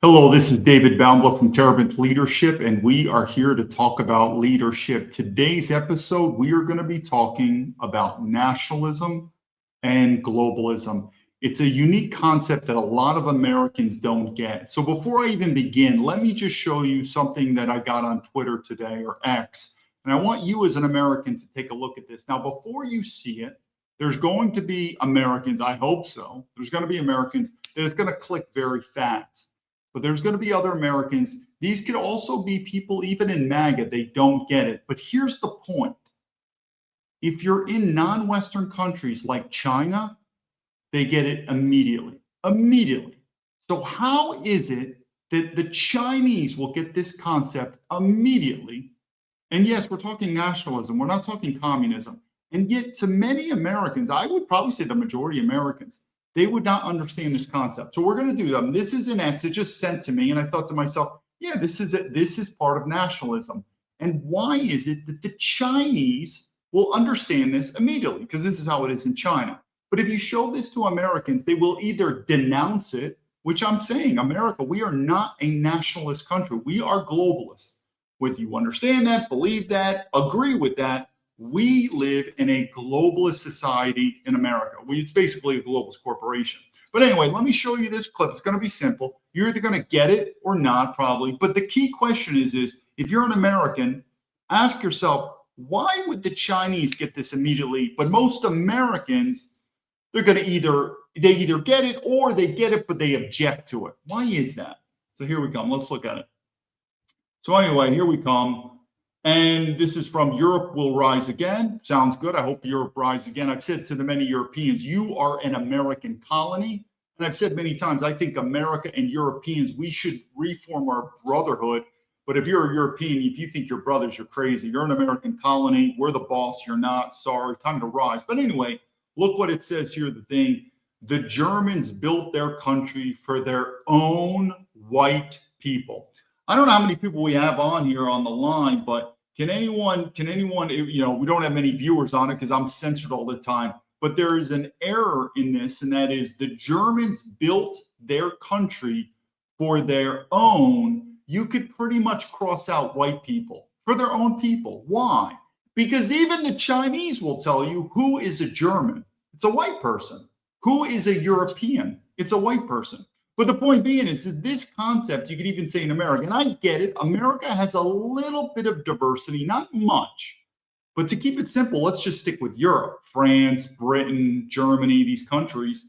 Hello, this is David Baumblatt from Terabant Leadership, and we are here to talk about leadership. Today's episode, we are going to be talking about nationalism and globalism. It's a unique concept that a lot of Americans don't get. So before I even begin, let me just show you something that I got on Twitter today, or X. And I want you as an American to take a look at this. Now, before you see it, there's going to be Americans, I hope so, there's going to be Americans that is going to click very fast. But there's going to be other Americans. These could also be people, even in MAGA, they don't get it. But here's the point. If you're in non-Western countries like China, they get it immediately. Immediately. So how is it that the Chinese will get this concept immediately? And yes, we're talking nationalism. We're not talking communism. And yet to many Americans, I would probably say the majority of Americans, they would not understand this concept. So we're going to do them. This is an X. It just sent to me, and I thought to myself, yeah, this is it. This is part of nationalism. And why is it that the Chinese will understand this immediately? Because this is how it is in China. But if you show this to Americans, they will either denounce it, which I'm saying, America, we are not a nationalist country. We are globalists. Whether you understand that, believe that, agree with that, we live in a globalist society in America. It's basically a globalist corporation. But anyway, let me show you this clip. It's going to be simple. You're either going to get it or not, probably. But the key question is if you're an American, ask yourself, why would the Chinese get this immediately? But most Americans, they're going to either get it or they get it, but they object to it. Why is that? So here we come. Let's look at it. So anyway, here we come. And this is from Europe Will Rise Again. Sounds good. I hope Europe rise again. I've said to the many Europeans, you are an American colony. And I've said many times, I think America and Europeans, we should reform our brotherhood. But if you're a European, if you think you're brothers, you're crazy. You're an American colony. We're the boss. You're not. Sorry. Time to rise. But anyway, look what it says here, the thing. The Germans built their country for their own white people. I don't know how many people we have on here on the line, but can anyone, we don't have many viewers on it because I'm censored all the time, but there is an error in this, and that is the Germans built their country for their own. You could pretty much cross out white people for their own people. Why? Because even the Chinese will tell you who is a German. It's a white person. Who is a European? It's a white person. But the point being is that this concept, you could even say in America, and I get it, America has a little bit of diversity, not much. But to keep it simple, let's just stick with Europe, France, Britain, Germany, these countries.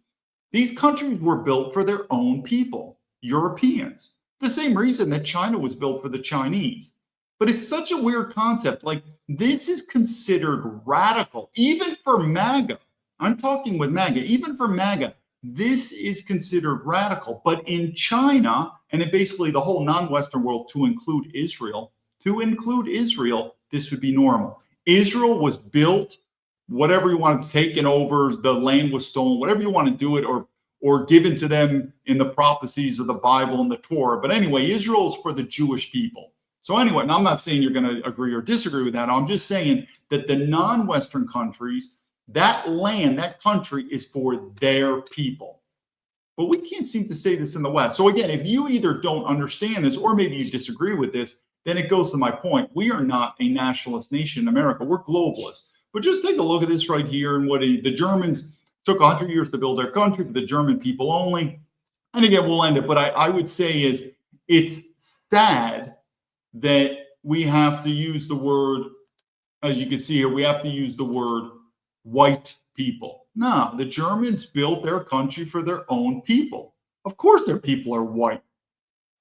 These countries were built for their own people, Europeans. The same reason that China was built for the Chinese. But it's such a weird concept. Like, this is considered radical, even for MAGA. I'm talking with MAGA, even for MAGA. This is considered radical, but in China, and in basically the whole non-Western world to include Israel, this would be normal. Israel was built, whatever you want to take it over, the land was stolen, whatever you want to do it, or given to them in the prophecies of the Bible and the Torah. But anyway, Israel is for the Jewish people. So anyway, and I'm not saying you're going to agree or disagree with that. I'm just saying that the non-Western countries, that land, that country is for their people. But we can't seem to say this in the West. So again, if you either don't understand this or maybe you disagree with this, then it goes to my point. We are not a nationalist nation in America. We're globalists. But just take a look at this right here and what the Germans took 100 years to build their country for the German people only. And again, we'll end it. But I would say it's sad that we have to use the word, as you can see here, we have to use the word white people. No, the Germans built their country for their own people. Of course their people are white.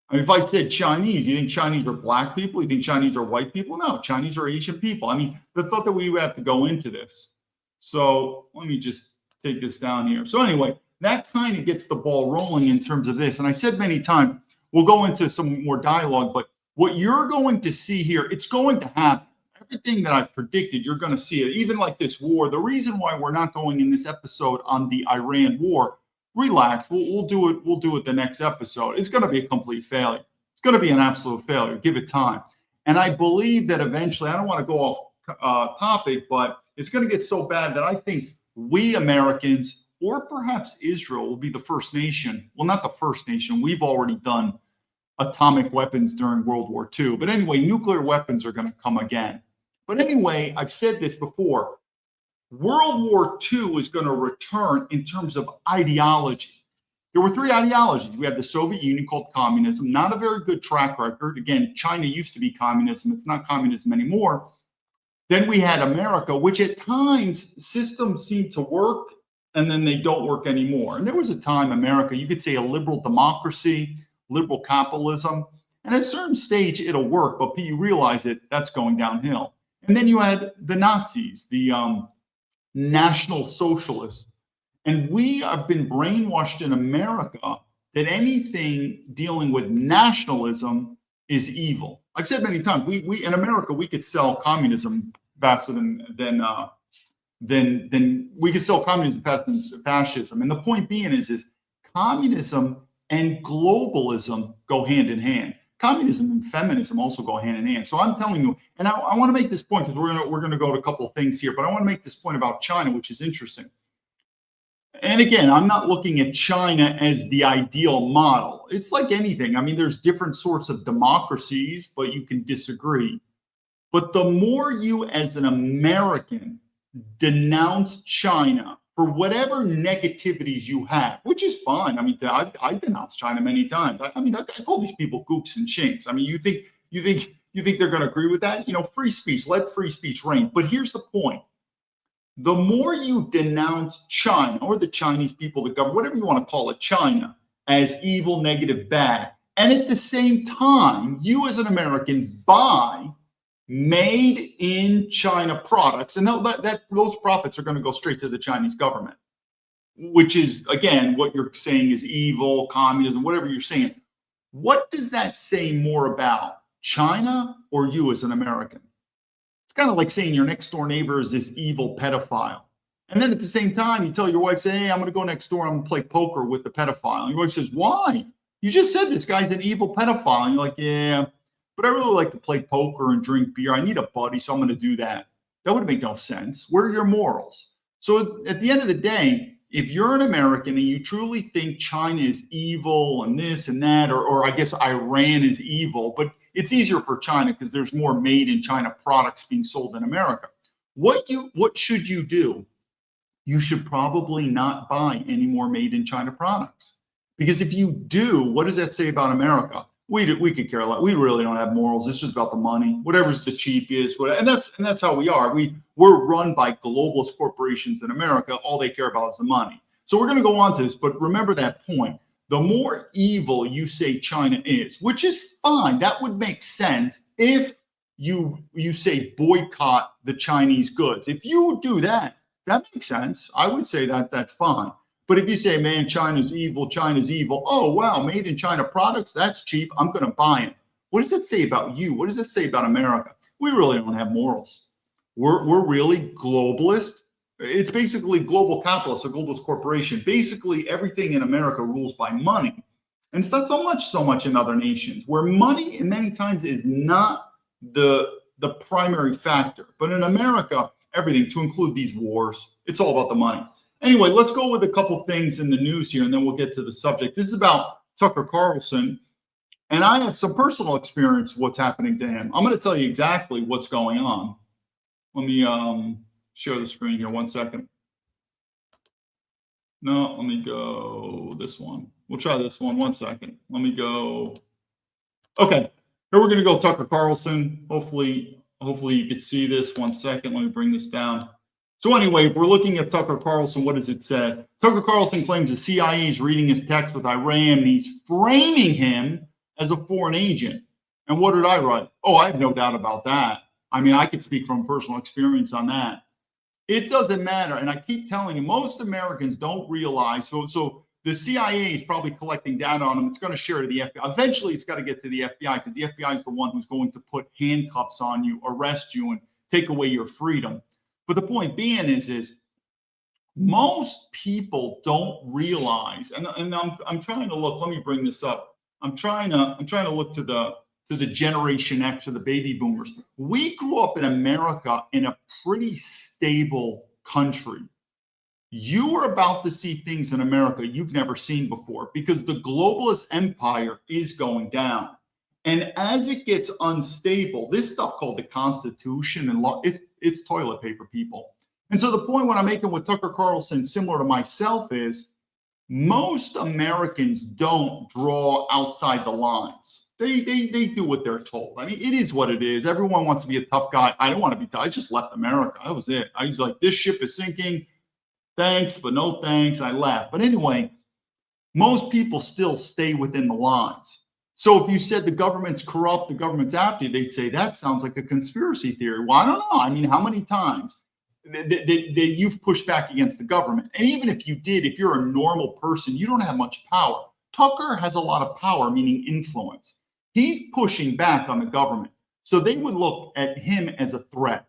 I mean, if I said Chinese, you think Chinese are black people? You think Chinese are white people? No, Chinese are Asian people. I mean, the thought that we would have to go into this. So let me just take this down here. So anyway, that kind of gets the ball rolling in terms of this. And I said many times, we'll go into some more dialogue, but what you're going to see here, it's going to happen. Everything that I've predicted, you're going to see it. Even like this war, the reason why we're not going in this episode on the Iran war, relax, we'll do it. We'll do it the next episode. It's going to be a complete failure. It's going to be an absolute failure. Give it time. And I believe that eventually, I don't want to go off topic, but it's going to get so bad that I think we Americans, or perhaps Israel, will be the first nation. Well, not the first nation. We've already done atomic weapons during World War II. But anyway, nuclear weapons are going to come again. But anyway, I've said this before. World War II is going to return in terms of ideology. There were three ideologies. We had the Soviet Union called communism, not a very good track record. Again, China used to be communism. It's not communism anymore. Then we had America, which at times systems seem to work and then they don't work anymore. And there was a time America, you could say a liberal democracy, liberal capitalism. And at a certain stage, it'll work, but you realize that's going downhill. And then you had the Nazis, the National Socialists. And we have been brainwashed in America that anything dealing with nationalism is evil. I've said many times, we in America, we could sell communism faster than we could sell communism faster than fascism. And the point being is communism and globalism go hand in hand. Communism and feminism also go hand in hand. So I'm telling you, and I want to make this point because we're gonna go to a couple of things here, but I want to make this point about China, which is interesting. And again, I'm not looking at China as the ideal model. It's like anything. I mean, there's different sorts of democracies, but you can disagree. But the more you as an American denounce China for whatever negativities you have, which is fine. I mean, I denounced China many times. I call these people gooks and shinks. I mean, you think they're going to agree with that? You know, free speech, let free speech reign. But here's the point. The more you denounce China or the Chinese people, the government, whatever you want to call it, China, as evil, negative, bad, and at the same time, you as an American buy made in China products, and those profits are going to go straight to the Chinese government, which is, again, what you're saying is evil, communism, whatever you're saying. What does that say more about, China or you as an American? It's kind of like saying your next door neighbor is this evil pedophile. And then at the same time, you tell your wife, say, hey, I'm going to go next door, I'm going to play poker with the pedophile. And your wife says, why? You just said this guy's an evil pedophile. And you're like, yeah, but I really like to play poker and drink beer. I need a buddy, so I'm going to do that. That would make no sense. Where are your morals? So at the end of the day, if you're an American and you truly think China is evil and this and that, or I guess Iran is evil, but it's easier for China because there's more made in China products being sold in America. What should you do? You should probably not buy any more made in China products. Because if you do, what does that say about America? We could care a lot. We really don't have morals. It's just about the money, whatever's the cheapest. And that's how we are. We're run by globalist corporations in America. All they care about is the money. So we're going to go on to this, but remember that point. The more evil you say China is, which is fine, that would make sense if you say boycott the Chinese goods. If you do that, that makes sense. I would say that's fine. But if you say, man, China's evil, oh, wow, made in China products, that's cheap, I'm going to buy it. What does that say about you? What does that say about America? We really don't have morals. We're really globalist. It's basically global capitalist, a globalist corporation. Basically, everything in America rules by money. And it's not so much in other nations, where money in many times is not the primary factor. But in America, everything, to include these wars, it's all about the money. Anyway, let's go with a couple things in the news here, and then we'll get to the subject. This is about Tucker Carlson, and I have some personal experience what's happening to him. I'm going to tell you exactly what's going on. Let me share the screen here 1 second. No, let me go this one. We'll try this one 1 second. Let me go. Okay, here we're going to go Tucker Carlson. Hopefully you can see this 1 second. Let me bring this down. So anyway, if we're looking at Tucker Carlson, what does it say? Tucker Carlson claims the CIA is reading his text with Iran, and he's framing him as a foreign agent. And what did I write? Oh, I have no doubt about that. I mean, I could speak from personal experience on that. It doesn't matter. And I keep telling you, most Americans don't realize. So the CIA is probably collecting data on him. It's going to share to the FBI. Eventually, it's got to get to the FBI because the FBI is the one who's going to put handcuffs on you, arrest you, and take away your freedom. But the point being is most people don't realize, and I'm trying to look. Let me bring this up. I'm trying to look to the Generation X or the baby boomers. We grew up in America in a pretty stable country. you are about to see things in America you've never seen before, because the globalist empire is going down. And as it gets unstable, this stuff called the Constitution and law, it's toilet paper, people. And so the point what I'm making with Tucker Carlson, similar to myself, is most Americans don't draw outside the lines. They do what they're told. I mean, it is what it is. Everyone wants to be a tough guy. I don't want to be tough. I just left America. That was it. I was like, this ship is sinking. Thanks, but no thanks. I left. But anyway, most people still stay within the lines. So if you said the government's corrupt, the government's after you, they'd say that sounds like a conspiracy theory. Well, I don't know. I mean, how many times that you've pushed back against the government? And even if you did, if you're a normal person, you don't have much power. Tucker has a lot of power, meaning influence. He's pushing back on the government. So they would look at him as a threat.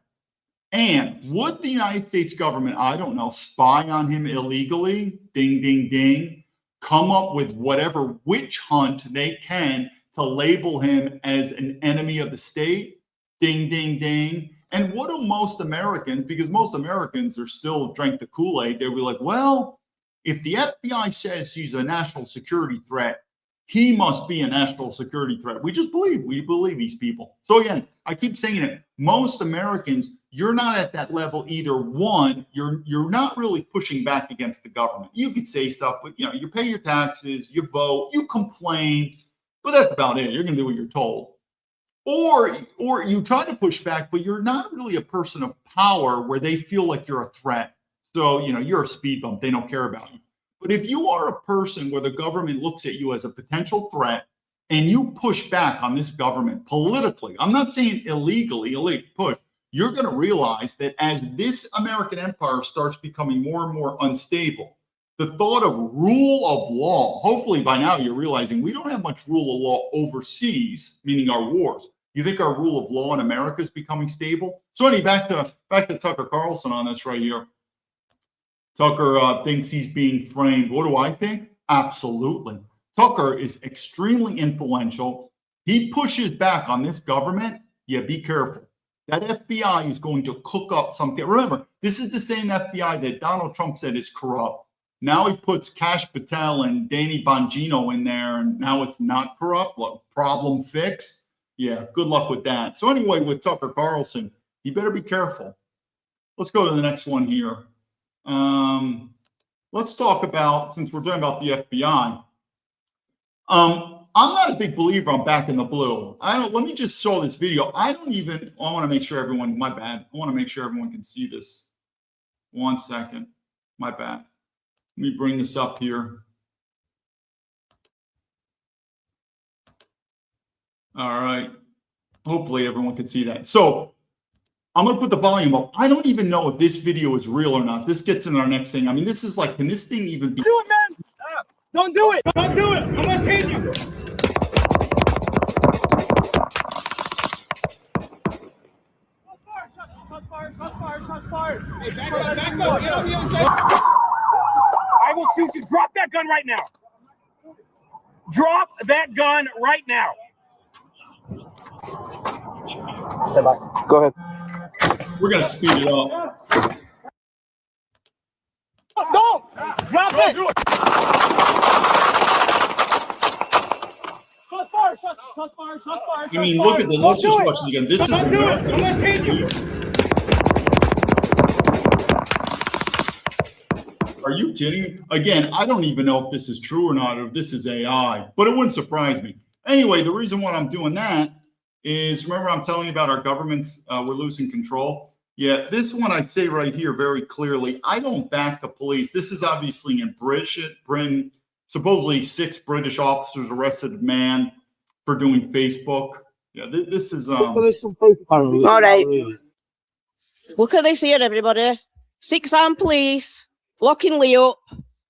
And would the United States government, I don't know, spy on him illegally? Ding, ding, ding. Come up with whatever witch hunt they can to label him as an enemy of the state? Ding, ding, ding. And what do most Americans, because most Americans are still drank the Kool-Aid, they'll be like, well, if the FBI says he's a national security threat, he must be a national security threat. We believe these people. So again, I keep saying it. Most Americans, you're not at that level either. One, you're not really pushing back against the government. You could say stuff, but you pay your taxes, you vote, you complain, but that's about it. You're going to do what you're told. Or you try to push back, but you're not really a person of power where they feel like you're a threat. So, you're a speed bump. They don't care about you. But if you are a person where the government looks at you as a potential threat and you push back on this government politically, I'm not saying illegally push, you're going to realize that as this American empire starts becoming more and more unstable, the thought of rule of law, hopefully by now you're realizing we don't have much rule of law overseas, meaning our wars. You think our rule of law in America is becoming stable? So anyway, back to Tucker Carlson on this right here. Tucker thinks he's being framed. What do I think? Absolutely. Tucker is extremely influential. He pushes back on this government. Yeah, be careful. That FBI is going to cook up something. Remember, this is the same FBI that Donald Trump said is corrupt. Now he puts Kash Patel and Danny Bongino in there, and now it's not corrupt. Look, problem fixed. Yeah, good luck with that. So anyway, with Tucker Carlson, you better be careful. Let's go to the next one here. Let's talk about, since we're talking about the FBI. I'm not a big believer on back in the blue. Let me just show this video. I want to make sure everyone, my bad. I want to make sure everyone can see this. 1 second, my bad. Let me bring this up here. All right. Hopefully everyone can see that. So I'm going to put the volume up. I don't even know if this video is real or not. This gets into our next thing. I mean, this is like, can this thing even be? Do it, man. Don't do it. Don't do it. I'm going to take you. Shots fired. Hey, back up. Get on the other side. I will shoot you. Drop that gun right now. Drop that gun right now. Go ahead. We're going to speed it up. No! Drop it! Shots fired! Shots fired! I mean, look at the, let's just watch it again. This is America. I'm gonna take you. Are you kidding? Again, I don't even know if this is true or not, or if this is AI, but it wouldn't surprise me. Anyway, the reason why I'm doing that is, remember I'm telling you about our governments, we're losing control. Yeah, this one I say right here very clearly, I don't back the police. This is obviously in Britain, supposedly 6 British officers arrested a man for doing Facebook. Yeah, this is All right. Look at this here, everybody. 6 armed police locking Lee up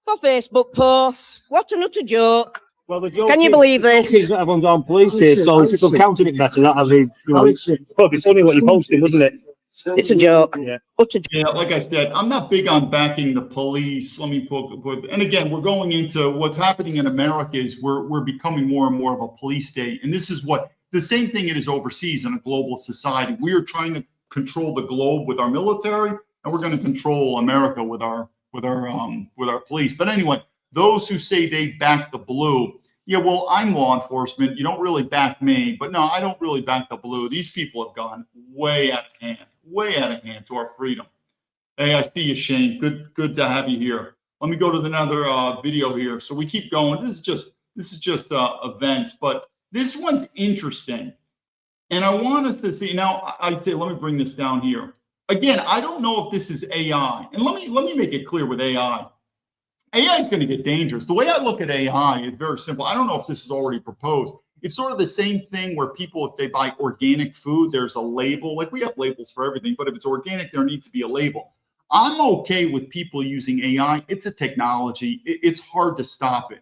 for Facebook posts. What an utter joke. Well, the joke Can you believe this? Is that everyone's on police here, so if you can counter it better, that'll be, it's probably funny what you're posting, doesn't it? It's a joke. Yeah. Yeah, like I said, I'm not big on backing the police. Let me put, and again, we're going into what's happening in America is we're becoming more and more of a police state. And this is what the same thing it is overseas in a global society. We are trying to control the globe with our military, and we're going to control America with our with our police. But anyway, those who say they back the blue, yeah, well, I'm law enforcement. You don't really back me, but no, I don't really back the blue. These people have gone way out of hand to our freedom. Hey, I see you, Shane. Good to have you here. Let me go to another video here. So we keep going. This is just events, but this one's interesting. And I want us to see, now I say, let me bring this down here. Again, I don't know if this is AI. And let me make it clear with AI. AI is going to get dangerous. The way I look at AI is very simple. I don't know if this is already proposed. It's sort of the same thing where people, if they buy organic food, there's a label. Like we have labels for everything, but if it's organic, there needs to be a label. I'm okay with people using AI. It's a technology. It's hard to stop it.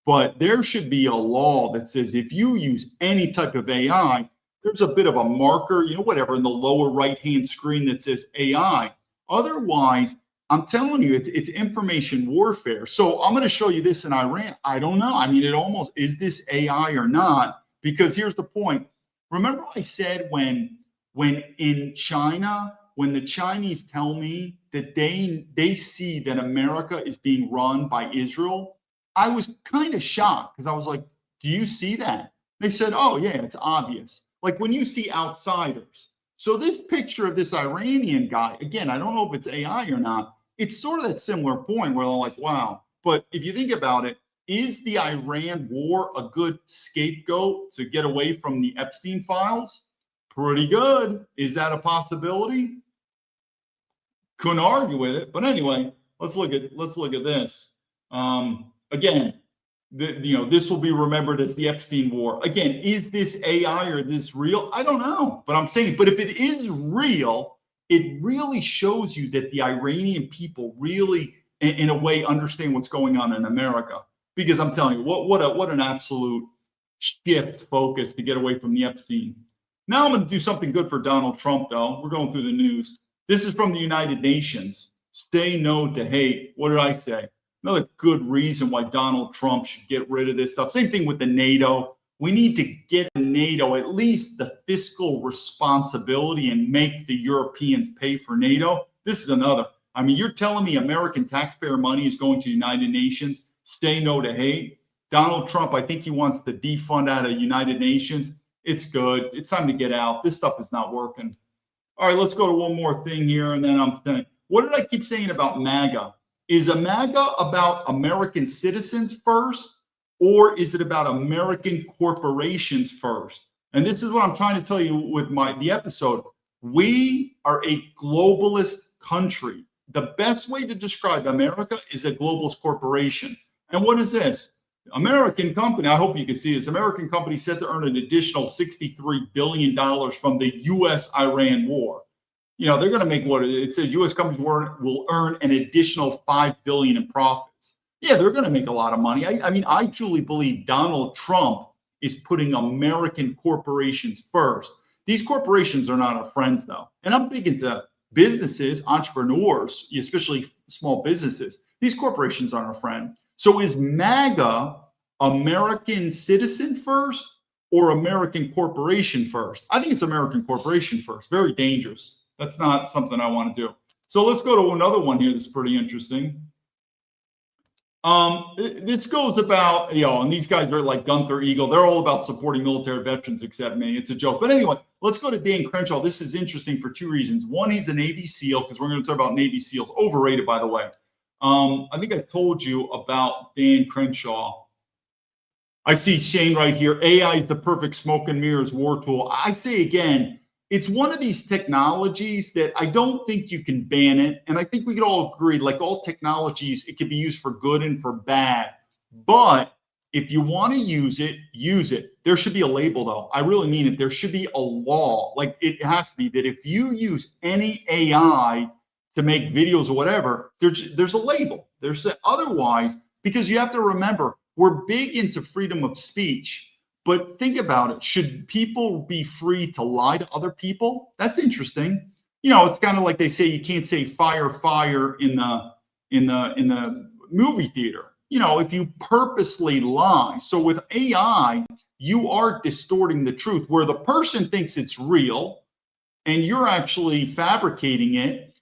But there should be a law that says if you use any type of AI, there's a bit of a marker, whatever, in the lower right-hand screen that says AI. Otherwise, I'm telling you, it's information warfare. So I'm going to show you this in Iran. I don't know. I mean, it almost, is this AI or not? Because here's the point. Remember I said when in China, when the Chinese tell me that they see that America is being run by Israel, I was kind of shocked because I was like, do you see that? They said, oh, yeah, it's obvious. Like when you see outsiders. So this picture of this Iranian guy, again, I don't know if it's AI or not. It's sort of that similar point where they're like, wow. But if you think about it, is the Iran war a good scapegoat to get away from the Epstein files? Pretty good. Is that a possibility? Couldn't argue with it. But anyway, let's look at this. Again, this will be remembered as the Epstein war. Again, is this AI or this real? I don't know. But I'm saying, but if it is real, it really shows you that the Iranian people really, in a way, understand what's going on in America. Because I'm telling you, what an absolute shift focus to get away from the Epstein. Now I'm going to do something good for Donald Trump, though. We're going through the news. This is from the United Nations. Stay no to hate. What did I say? Another good reason why Donald Trump should get rid of this stuff. Same thing with the NATO. We need to get NATO at least the fiscal responsibility and make the Europeans pay for NATO. This is another. I mean, you're telling me American taxpayer money is going to the United Nations? Stay no to hate. Donald Trump, I think he wants to defund out of United Nations. It's good. It's time to get out. This stuff is not working. All right, let's go to one more thing here. And then I'm thinking, what did I keep saying about MAGA? Is a MAGA about American citizens first? Or is it about American corporations first? And this is what I'm trying to tell you with the episode. We are a globalist country. The best way to describe America is a globalist corporation. And what is this? American company, I hope you can see this. American company set to earn an additional $63 billion from the U.S.-Iran war. They're going to make what it says U.S. companies will earn an additional $5 billion in profits. Yeah, they're going to make a lot of money. I mean, I truly believe Donald Trump is putting American corporations first. These corporations are not our friends, though. And I'm big into businesses, entrepreneurs, especially small businesses. These corporations aren't our friend. So is MAGA American citizen first or American corporation first? I think it's American corporation first. Very dangerous. That's not something I want to do. So let's go to another one here that's pretty interesting. This goes about, and these guys are like Gunther Eagle. They're all about supporting military veterans except me. It's a joke. But anyway, let's go to Dan Crenshaw. This is interesting for two reasons. One, he's a Navy SEAL, because we're going to talk about Navy SEALs. Overrated, by the way. I think I told you about Dan Crenshaw. I see Shane right here. AI is the perfect smoke and mirrors war tool. I say again, it's one of these technologies that I don't think you can ban it. And I think we could all agree, like all technologies, it can be used for good and for bad. But if you want to use it, use it. There should be a label, though. I really mean it. There should be a law. Like it has to be that if you use any AI to make videos or whatever, there's a label. Otherwise, because you have to remember, we're big into freedom of speech. But think about it. Should people be free to lie to other people? That's interesting. It's kind of like they say you can't say fire, fire in the movie theater. If you purposely lie. So with AI, you are distorting the truth where the person thinks it's real and you're actually fabricating it.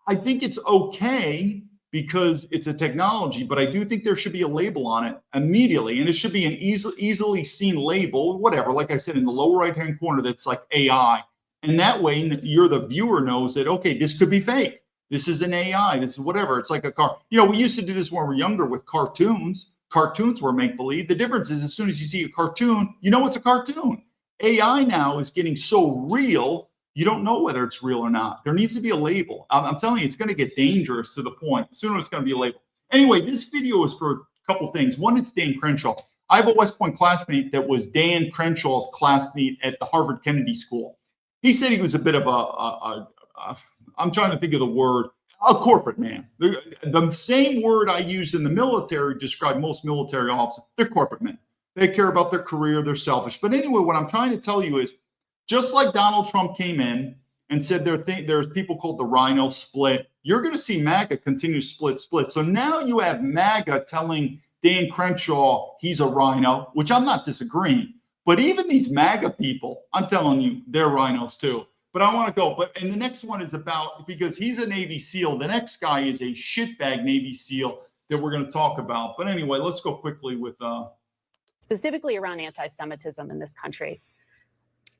I think it's okay because it's a technology, but I do think there should be a label on it immediately. And it should be an easily seen label, whatever, like I said, in the lower right-hand corner, that's like AI. And that way you're the viewer knows that, okay, this could be fake. This is an AI, this is whatever. It's like a car. You know, we used to do this when we were younger with cartoons. Cartoons were make-believe. The difference is as soon as you see a cartoon, you know it's a cartoon. AI now is getting so real, you don't know whether it's real or not. There needs to be a label. I'm telling you, it's going to get dangerous to the point. Sooner it's going to be a label. Anyway, this video is for a couple things. One, it's Dan Crenshaw. I have a West Point classmate that was Dan Crenshaw's classmate at the Harvard Kennedy School. He said he was a bit of I'm trying to think of the word, a corporate man. The same word I use in the military to describe most military officers. They're corporate men. They care about their career. They're selfish. But anyway, what I'm trying to tell you is, just like Donald Trump came in and said there's people called the Rhino split, you're going to see MAGA continue to split. So now you have MAGA telling Dan Crenshaw he's a Rhino, which I'm not disagreeing. But even these MAGA people, I'm telling you, they're rhinos too. But I want to go. And the next one is about, because he's a Navy SEAL, the next guy is a shitbag Navy SEAL that we're going to talk about. But anyway, let's go quickly with specifically around anti-Semitism in this country.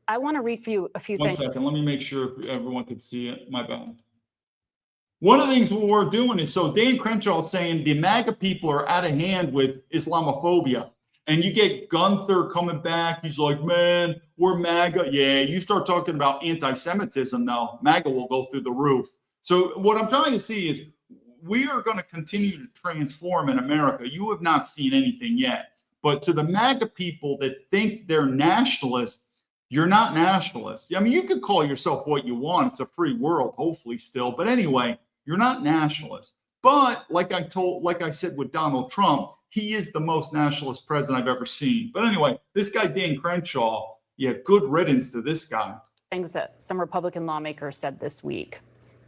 I want to read for you a few things. 1 second. Let me make sure everyone can see it. My bad. One of the things we're doing is, so Dan Crenshaw is saying the MAGA people are out of hand with Islamophobia. And you get Gunther coming back. He's like, man, we're MAGA. Yeah, you start talking about anti-Semitism now, MAGA will go through the roof. So what I'm trying to see is we are going to continue to transform in America. You have not seen anything yet. But to the MAGA people that think they're nationalists, you're not nationalists. I mean, you could call yourself what you want. It's a free world, hopefully still. But anyway, you're not nationalists. But like I said with Donald Trump, he is the most nationalist president I've ever seen. But anyway, this guy, Dan Crenshaw, yeah, good riddance to this guy. Things that some Republican lawmakers said this week.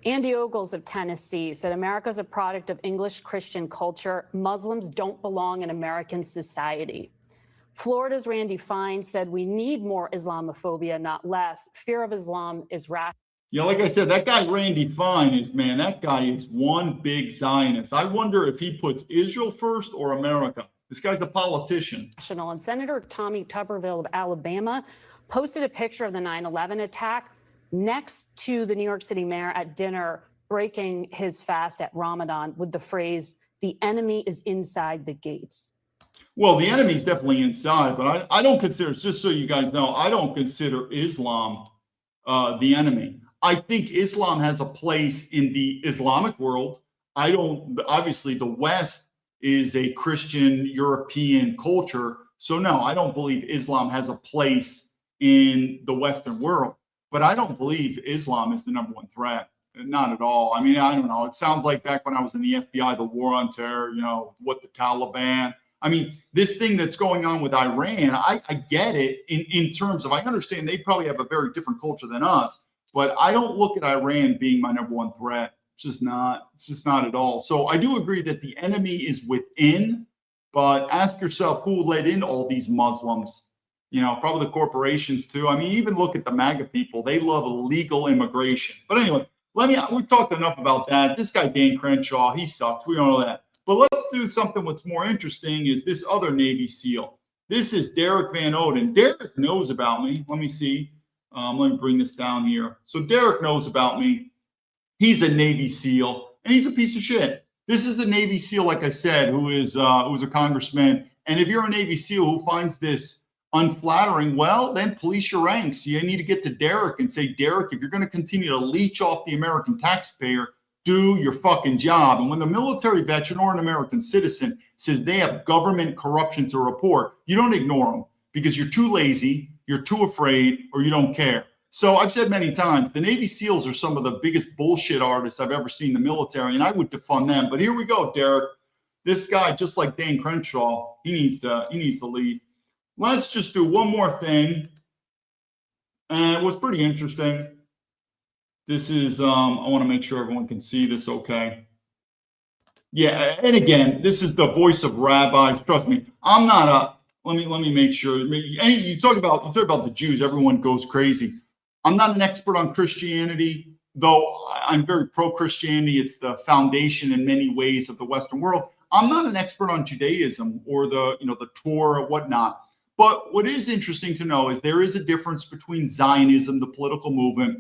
Andy Ogles of Tennessee said America's a product of English Christian culture. Muslims don't belong in American society. Florida's Randy Fine said we need more Islamophobia, not less. Fear of Islam is rational. Yeah, like I said, that guy Randy Fine is, man, that guy is one big Zionist. I wonder if he puts Israel first or America. This guy's a politician. And Senator Tommy Tuberville of Alabama posted a picture of the 9/11 attack next to the New York City mayor at dinner, breaking his fast at Ramadan with the phrase, "The enemy is inside the gates." Well, the enemy's definitely inside, but I don't consider, just so you guys know, I don't consider Islam the enemy. I think Islam has a place in the Islamic world. Obviously the West is a Christian European culture. So no, I don't believe Islam has a place in the Western world, but I don't believe Islam is the number one threat. Not at all. I mean, I don't know. It sounds like back when I was in the FBI, the war on terror, you know, what the Taliban. I mean, this thing that's going on with Iran, I get it in terms of, I understand they probably have a very different culture than us, but I don't look at Iran being my number one threat. It's just not at all. So I do agree that the enemy is within, but ask yourself who let in all these Muslims, you know, probably the corporations too. I mean, even look at the MAGA people. They love illegal immigration. But anyway, we talked enough about that. This guy, Dan Crenshaw, he sucks. We all know that. But let's do something. What's more interesting is this other Navy SEAL. This is Derek Van Oden. Derek knows about me. Let me see. Let me bring this down here. So Derek knows about me. He's a Navy SEAL, and he's a piece of shit. This is a Navy SEAL, like I said, who's a congressman. And if you're a Navy SEAL who finds this unflattering, well, then police your ranks. You need to get to Derek and say, Derek, if you're going to continue to leech off the American taxpayer, do your fucking job. And when the military veteran or an American citizen says they have government corruption to report, you don't ignore them because you're too lazy, you're too afraid, or you don't care. So I've said many times, the Navy SEALs are some of the biggest bullshit artists I've ever seen in the military, and I would defund them. But here we go, Derek. This guy, just like Dan Crenshaw, he needs to leave. Let's just do one more thing. And it was pretty interesting. This is, I want to make sure everyone can see this okay. Yeah, and again, this is the voice of rabbis. Trust me, I'm not a, let me make sure. You talk about the Jews, everyone goes crazy. I'm not an expert on Christianity. though I'm very pro-Christianity, it's the foundation in many ways of the Western world. I'm not an expert on Judaism or the Torah or whatnot. But what is interesting to know is there is a difference between Zionism, the political movement,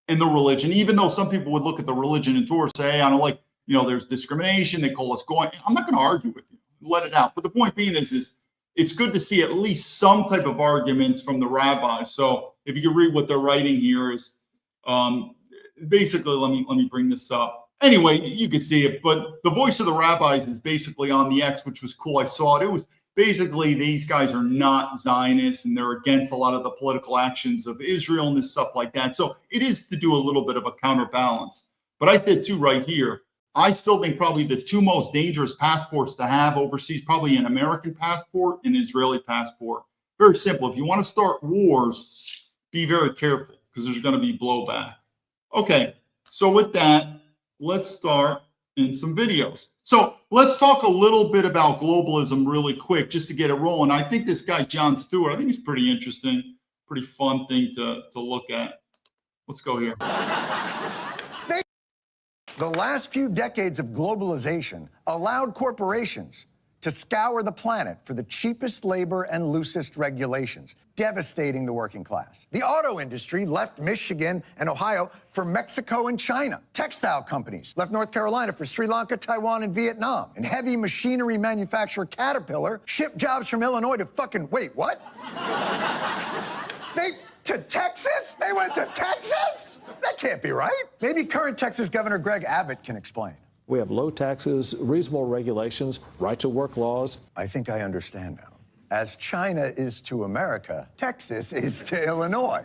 and the religion. Even though some people would look at the religion and Torah, say, hey, I don't like, there's discrimination. They call us going. I'm not going to argue with you. Let it out. But the point being is it's good to see at least some type of arguments from the rabbis. So if you can read what they're writing here is basically, let me bring this up. Anyway, you can see it, but the voice of the rabbis is basically on the X, which was cool. I saw it. It was basically these guys are not Zionists and they're against a lot of the political actions of Israel and this stuff like that. So it is to do a little bit of a counterbalance. But I said too right here, I still think probably the two most dangerous passports to have overseas, probably an American passport and an Israeli passport. Very simple. If you want to start wars, be very careful because there's going to be blowback. Okay, so with that, let's start in some videos. So let's talk a little bit about globalism really quick, just to get it rolling. I think this guy, John Stewart, I think he's pretty interesting, pretty fun thing to look at. Let's go here. The last few decades of globalization allowed corporations to scour the planet for the cheapest labor and loosest regulations, devastating the working class. The auto industry left Michigan and Ohio for Mexico and China. Textile companies left North Carolina for Sri Lanka, Taiwan, and Vietnam. And heavy machinery manufacturer Caterpillar shipped jobs from Illinois to wait, what? To Texas? They went to Texas? That can't be right. Maybe current Texas Governor Greg Abbott can explain. We have low taxes, reasonable regulations, right-to-work laws. I think I understand now. As China is to America, Texas is to Illinois.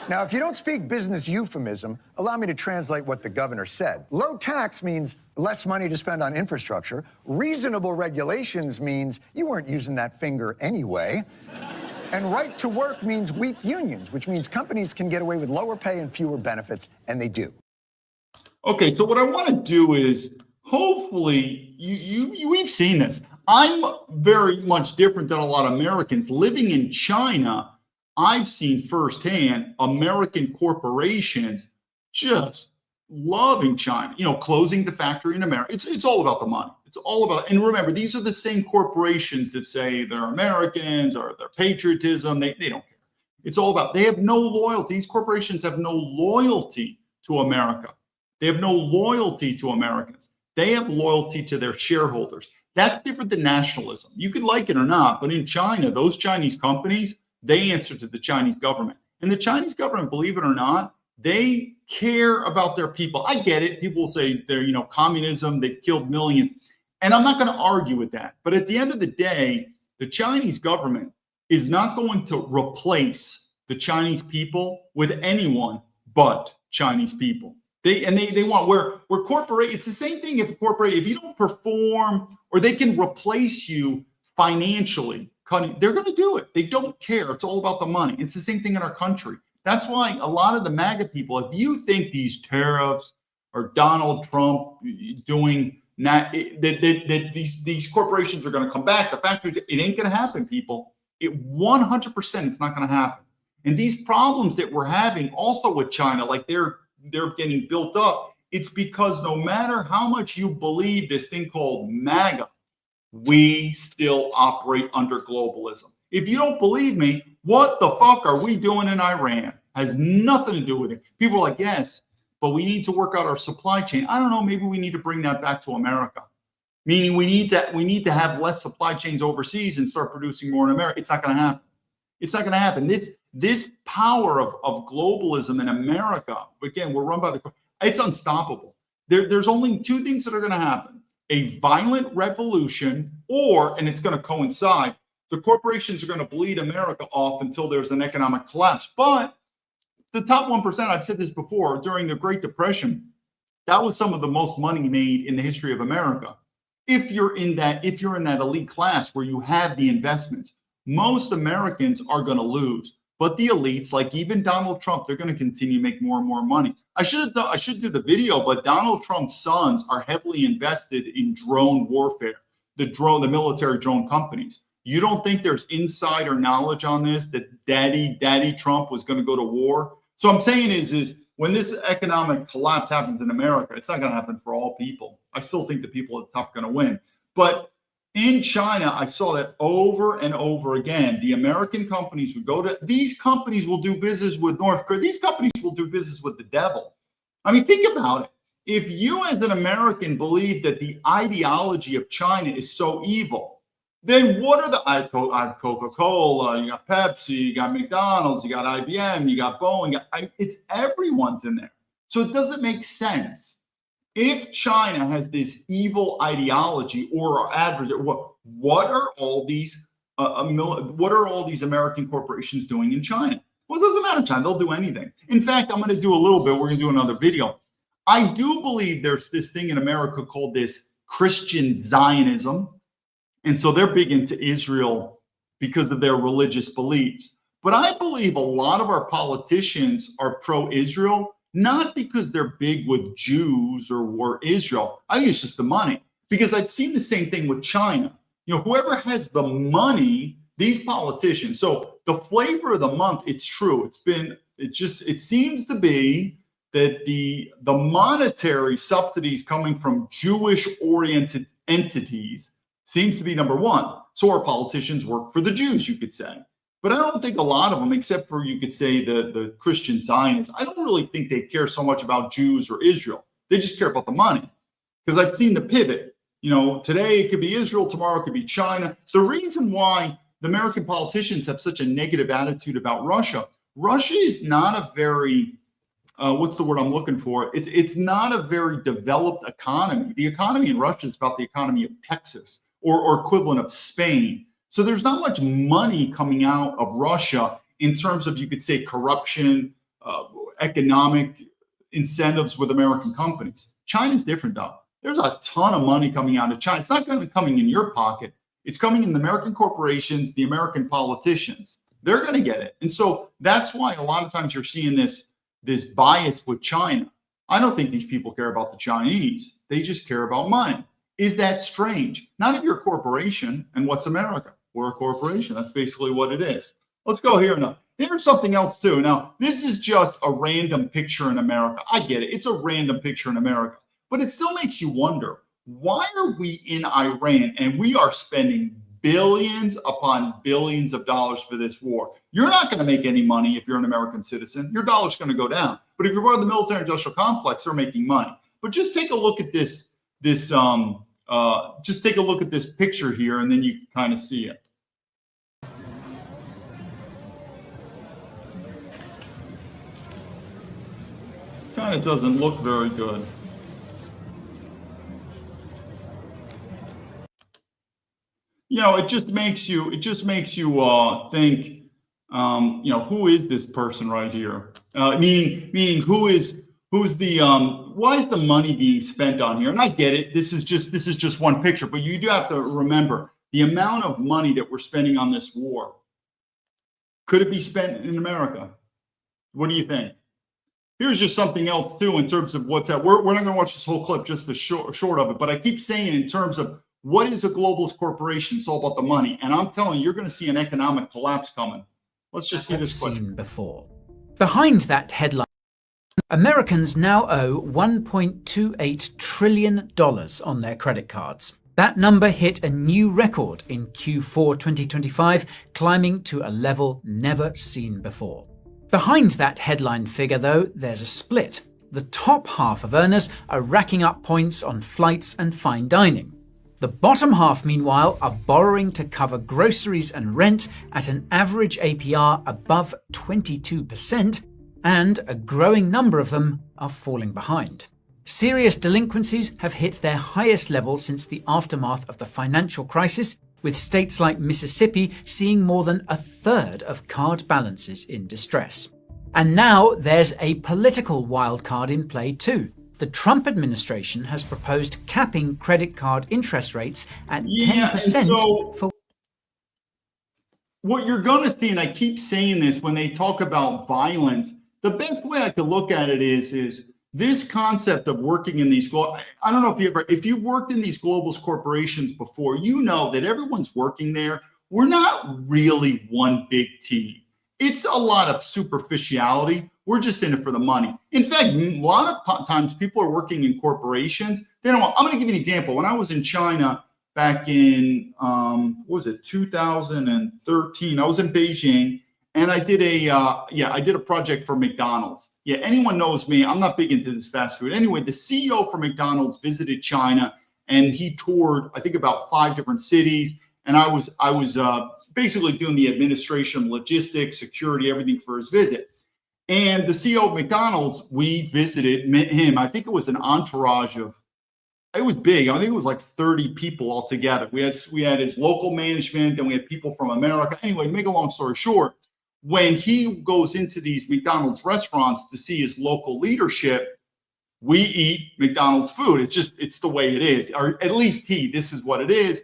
Now, if you don't speak business euphemism, allow me to translate what the governor said. Low tax means less money to spend on infrastructure. Reasonable regulations means you weren't using that finger anyway. And right to work means weak unions, which means companies can get away with lower pay and fewer benefits, and they do. Okay, so what I want to do is hopefully we've seen this. I'm very much different than a lot of Americans. Living in China, I've seen firsthand American corporations just loving China, closing the factory in America. It's all about the money. It's all about, and remember, these are the same corporations that say they're Americans or their patriotism. They don't care. It's all about, they have no loyalty. These corporations have no loyalty to America. They have no loyalty to Americans. They have loyalty to their shareholders. That's different than nationalism. You could like it or not, but in China, those Chinese companies, they answer to the Chinese government. And the Chinese government, believe it or not, they care about their people. I get it. People will say they're, communism, they've killed millions. And I'm not going to argue with that. But at the end of the day, the Chinese government is not going to replace the Chinese people with anyone but Chinese people. They want where corporate, it's the same thing if you don't perform or they can replace you financially, they're going to do it. They don't care. It's all about the money. It's the same thing in our country. That's why a lot of the MAGA people, if you think these tariffs or Donald Trump doing that these corporations are going to come back, the factories, it ain't going to happen, people. It 100% it's not going to happen. And these problems that we're having also with China, like they're getting built up, it's because no matter how much you believe this thing called MAGA, we still operate under globalism. If you don't believe me, what the fuck are we doing in Iran? Has nothing to do with it. People are like, yes, but we need to work out our supply chain. I don't know, maybe we need to bring that back to America. Meaning we need to have less supply chains overseas and start producing more in America. It's not going to happen. It's not going to happen. This power of globalism in America, again, we're run by it's unstoppable. There's only two things that are going to happen. A violent revolution and it's going to coincide, the corporations are going to bleed America off until there's an economic collapse. But the top 1%, I've said this before, during the Great Depression, that was some of the most money made in the history of America. If you're in that elite class where you have the investments, most Americans are going to lose. But the elites, like even Donald Trump, they're going to continue to make more and more money. I should do the video, but Donald Trump's sons are heavily invested in drone warfare, the military drone companies. You don't think there's insider knowledge on this, that Daddy Trump was going to go to war? So I'm saying is when this economic collapse happens in America, it's not going to happen for all people. I still think the people at the top are going to win. But in China, I saw that over and over again. The American companies would go to, these companies will do business with North Korea. These companies will do business with the devil. I mean, think about it. If you as an American believe that the ideology of China is so evil, then what are the, I have Coca-Cola, you got Pepsi, you got McDonald's, you got IBM, you got Boeing, it's everyone's in there. So it doesn't make sense. If China has this evil ideology or adversary, what are all these American corporations doing in China? Well, it doesn't matter, China. They'll do anything. In fact, I'm going to do a little bit. We're going to do another video. I do believe there's this thing in America called this Christian Zionism. And so they're big into Israel because of their religious beliefs. But I believe a lot of our politicians are pro-Israel, not because they're big with Jews or Israel. I think it's just the money. Because I've seen the same thing with China. You know, whoever has the money, these politicians. So the flavor of the month, it's true. It seems to be that the monetary subsidies coming from Jewish-oriented entities seems to be number one. So our politicians work for the Jews, you could say. But I don't think a lot of them, except for, you could say, the Christian Zionists, I don't really think they care so much about Jews or Israel. They just care about the money. Because I've seen the pivot. You know, today it could be Israel, tomorrow it could be China. The reason why the American politicians have such a negative attitude about Russia, Russia is not a very, what's the word I'm looking for? It's not a very developed economy. The economy in Russia is about the economy of Texas or equivalent of Spain. So there's not much money coming out of Russia in terms of, you could say, corruption, economic incentives with American companies. China's different, though. There's a ton of money coming out of China. It's not going to be coming in your pocket. It's coming in the American corporations, the American politicians. They're going to get it. And so that's why a lot of times you're seeing this bias with China. I don't think these people care about the Chinese. They just care about money. Is that strange? Not if you're a corporation. And what's America? We're a corporation. That's basically what it is. Let's go here now. Here's something else too. Now, this is just a random picture in America. I get it. It's a random picture in America. But it still makes you wonder, why are we in Iran and we are spending billions upon billions of dollars for this war? You're not going to make any money if you're an American citizen. Your dollar's going to go down. But if you're part of the military industrial complex, they're making money. But just take a look at this just take a look at this picture here, and then you can kind of see it. Kind of doesn't look very good. You know, it just makes you think, you know, who is this person right here? Meaning who's the why is the money being spent on here? And I get it. This is just one picture, but you do have to remember the amount of money that we're spending on this war. Could it be spent in America? What do you think? Here's just something else too in terms of what's that. We're not going to watch this whole clip, just the short of it. But I keep saying in terms of what is a globalist corporation? It's all about the money. And I'm telling you, you're going to see an economic collapse coming. Let's just see this clip. Seen before. Behind that headline, Americans now owe $1.28 trillion on their credit cards. That number hit a new record in Q4 2025, climbing to a level never seen before. Behind that headline figure, though, there's a split. The top half of earners are racking up points on flights and fine dining. The bottom half, meanwhile, are borrowing to cover groceries and rent at an average APR above 22%, and a growing number of them are falling behind. Serious delinquencies have hit their highest level since the aftermath of the financial crisis, with states like Mississippi seeing more than a third of card balances in distress. And now there's a political wildcard in play too. The Trump administration has proposed capping credit card interest rates at 10% for... What you're going to see, and I keep saying this when they talk about violence, the best way I could look at it is this concept of working in these, I don't know if you've worked in these globalist corporations before, you know that everyone's working there. We're not really one big team. It's a lot of superficiality. We're just in it for the money. In fact, a lot of times people are working in corporations. They don't want, I'm going to give you an example. When I was in China back in, 2013, I was in Beijing and I did a project for McDonald's. Yeah, anyone knows me. I'm not big into this fast food. Anyway, the CEO for McDonald's visited China and he toured, I think, about 5 different cities. And I was basically doing the administration, logistics, security, everything for his visit. And the CEO of McDonald's, we visited him. I think it was an entourage of, it was big. I think it was like 30 people altogether. We had his local management, then we had people from America. Anyway, to make a long story short, when he goes into these McDonald's restaurants to see his local leadership, we eat McDonald's food. It's the way it is, or at least this is what it is.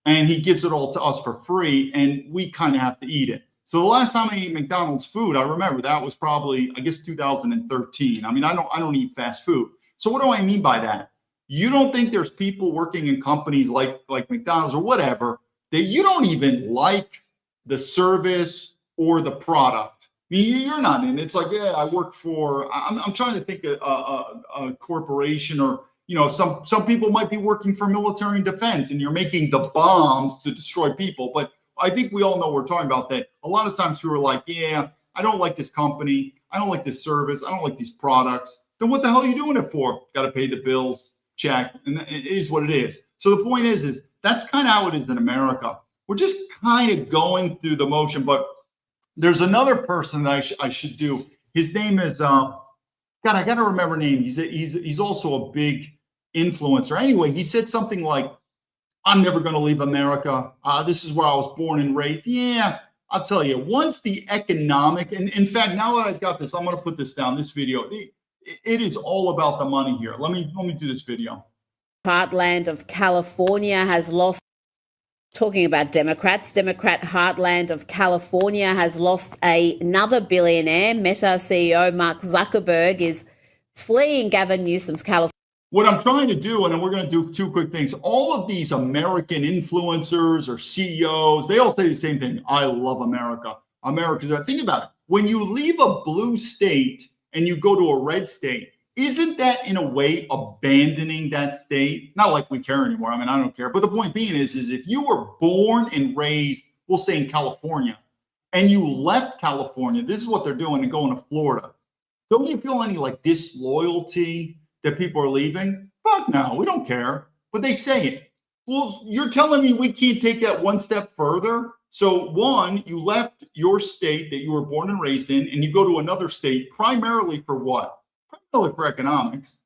And he gives it all to us for free, and we kind of have to eat it. So the last time I ate McDonald's food, I remember that was probably, I guess, 2013. I mean, I don't eat fast food. So what do I mean by that? You don't think there's people working in companies like McDonald's or whatever that you don't even like the service or the product? I mean, you're not in. It's like, yeah, I work for. I'm trying to think of a corporation, or some people might be working for military and defense, and you're making the bombs to destroy people. But I think we all know we're talking about that. A lot of times we were like, yeah, I don't like this company. I don't like this service. I don't like these products. Then what the hell are you doing it for? Got to pay the bills, check, and it is what it is. So the point is that's kind of how it is in America. We're just kind of going through the motion. But there's another person that I should do. His name is God. I got to remember name. He's also a big influencer. Anyway, he said something like, I'm never going to leave America. This is where I was born and raised. Yeah, I'll tell you, once the economic, and in fact, now that I've got this, I'm going to put this down, this video. It is all about the money here. Let me do this video. Heartland of California has lost, talking about Democrat heartland of California has lost another billionaire. Meta CEO Mark Zuckerberg is fleeing Gavin Newsom's California. What I'm trying to do, and we're going to do 2 quick things. All of these American influencers or CEOs, they all say the same thing. I love America. America's. Think about it. When you leave a blue state and you go to a red state, isn't that in a way abandoning that state? Not like we care anymore. I mean, I don't care. But the point being is if you were born and raised, we'll say in California, and you left California, this is what they're doing and going to Florida. Don't you feel any like disloyalty that people are leaving? Fuck no, we don't care. But they say it. Well, you're telling me we can't take that one step further? So one, you left your state that you were born and raised in, and you go to another state primarily for what? Primarily for economics.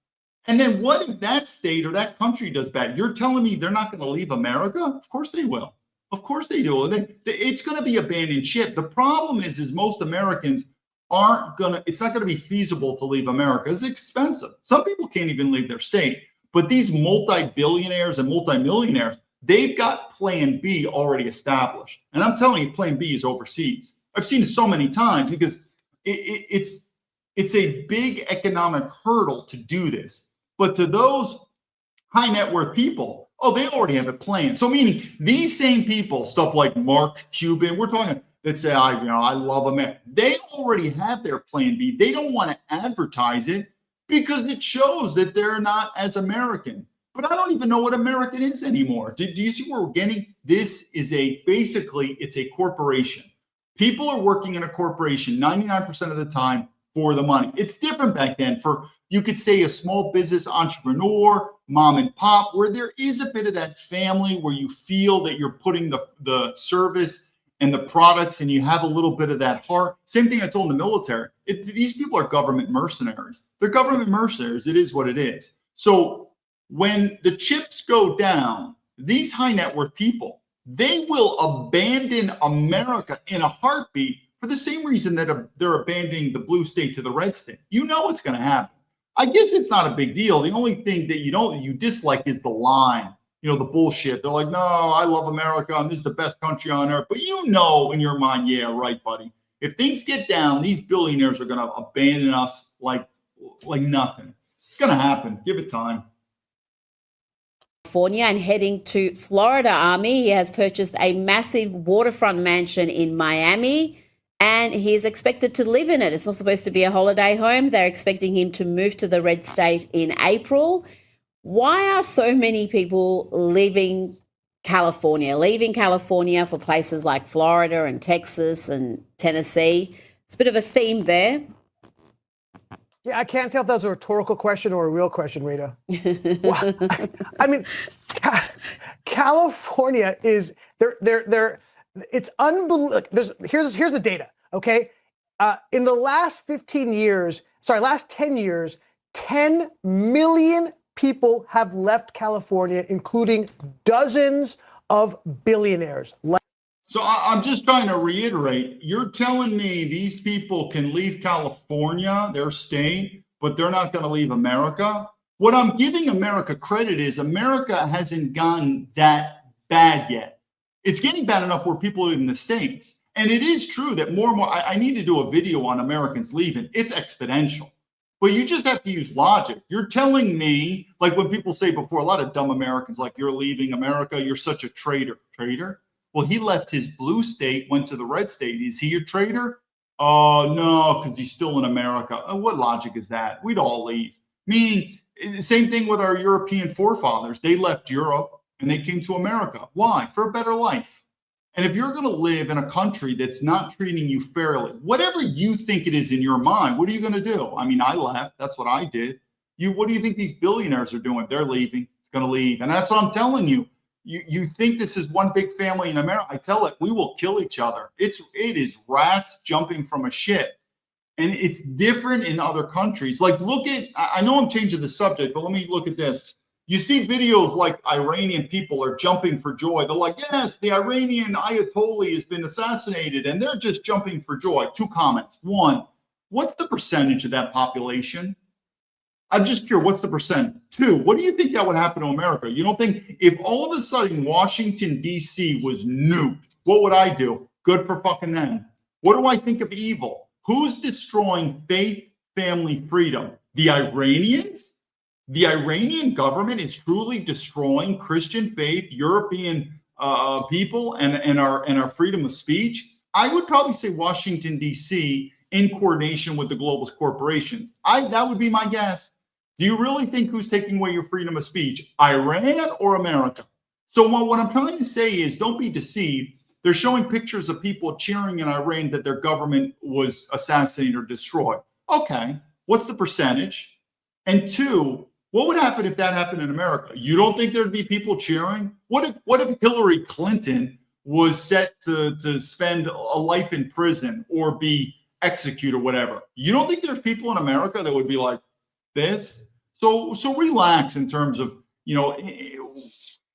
And then what if that state or that country does bad? You're telling me they're not going to leave America? Of course they will. Of course they do. It's going to be abandoned ship. The problem is most Americans it's not going to be feasible to leave America. It's expensive. Some people can't even leave their state. But these multi-billionaires and multi-millionaires, they've got plan B already established. And I'm telling you, plan B is overseas. I've seen it so many times because it's a big economic hurdle to do this. But to those high net worth people, they already have it planned. So meaning these same people, stuff like Mark Cuban, we're talking that say, I love America. They already have their plan B. They don't want to advertise it because it shows that they're not as American. But I don't even know what American is anymore. Do you see where we're getting? This is basically it's a corporation. People are working in a corporation 99% of the time for the money. It's different back then for, you could say, a small business entrepreneur, mom and pop, where there is a bit of that family where you feel that you're putting the service and the products, and you have a little bit of that heart. Same thing I told the military. These people are government mercenaries. They're government mercenaries. It is what it is. So when the chips go down, these high net worth people, they will abandon America in a heartbeat for the same reason that they're abandoning the blue state to the red state. You know it's going to happen. I guess it's not a big deal. The only thing that you dislike is the line. The bullshit. They're like, no, I love America and this is the best country on earth. But in your mind, yeah, right, buddy. If things get down, these billionaires are going to abandon us like nothing. It's going to happen. Give it time. California and heading to Florida, Army. He has purchased a massive waterfront mansion in Miami and he is expected to live in it. It's not supposed to be a holiday home. They're expecting him to move to the red state in April. Why are so many people leaving California for places like Florida and Texas and Tennessee? It's a bit of a theme there. Yeah, I can't tell if that's a rhetorical question or a real question, Rita. Well, I mean, California is it's unbelievable. Here's the data. Okay, in the last 10 years, 10 million people have left California, including dozens of billionaires. So I'm just trying to reiterate, you're telling me these people can leave California, their state, but they're not going to leave America? What I'm giving America credit is America hasn't gotten that bad yet. It's getting bad enough where people live in the States. And it is true that more and more, I need to do a video on Americans leaving. It's exponential. But you just have to use logic. You're telling me, like when people say before, a lot of dumb Americans, like, you're leaving America, you're such a traitor. Traitor? Well, he left his blue state, went to the red state. Is he a traitor? No, because he's still in America. What logic is that? We'd all leave. Meaning, same thing with our European forefathers. They left Europe and they came to America. Why? For a better life. And if you're going to live in a country that's not treating you fairly, whatever you think it is in your mind, what are you going to do? I mean, I left. That's what I did. What do you think these billionaires are doing? They're leaving. It's going to leave. And that's what I'm telling you. You think this is one big family in America? I tell it, we will kill each other. It is rats jumping from a ship. And it's different in other countries. Like, I know I'm changing the subject, but let me look at this. You see videos like Iranian people are jumping for joy. They're like, yes, the Iranian Ayatollah has been assassinated. And they're just jumping for joy. 2 comments. 1, what's the percentage of that population? I'm just curious, what's the percent? 2, what do you think that would happen to America? You don't think if all of a sudden Washington, D.C. was nuked, what would I do? Good for fucking them. What do I think of evil? Who's destroying faith, family, freedom? The Iranians? The Iranian government is truly destroying Christian faith, European people, and our freedom of speech. I would probably say Washington, D.C., in coordination with the globalist corporations. That would be my guess. Do you really think who's taking away your freedom of speech? Iran or America? So what I'm trying to say is, don't be deceived. They're showing pictures of people cheering in Iran that their government was assassinated or destroyed. Okay, what's the percentage? And 2, what would happen if that happened in America? You don't think there'd be people cheering? What if Hillary Clinton was set to spend a life in prison or be executed or whatever? You don't think there's people in America that would be like this? So relax in terms of,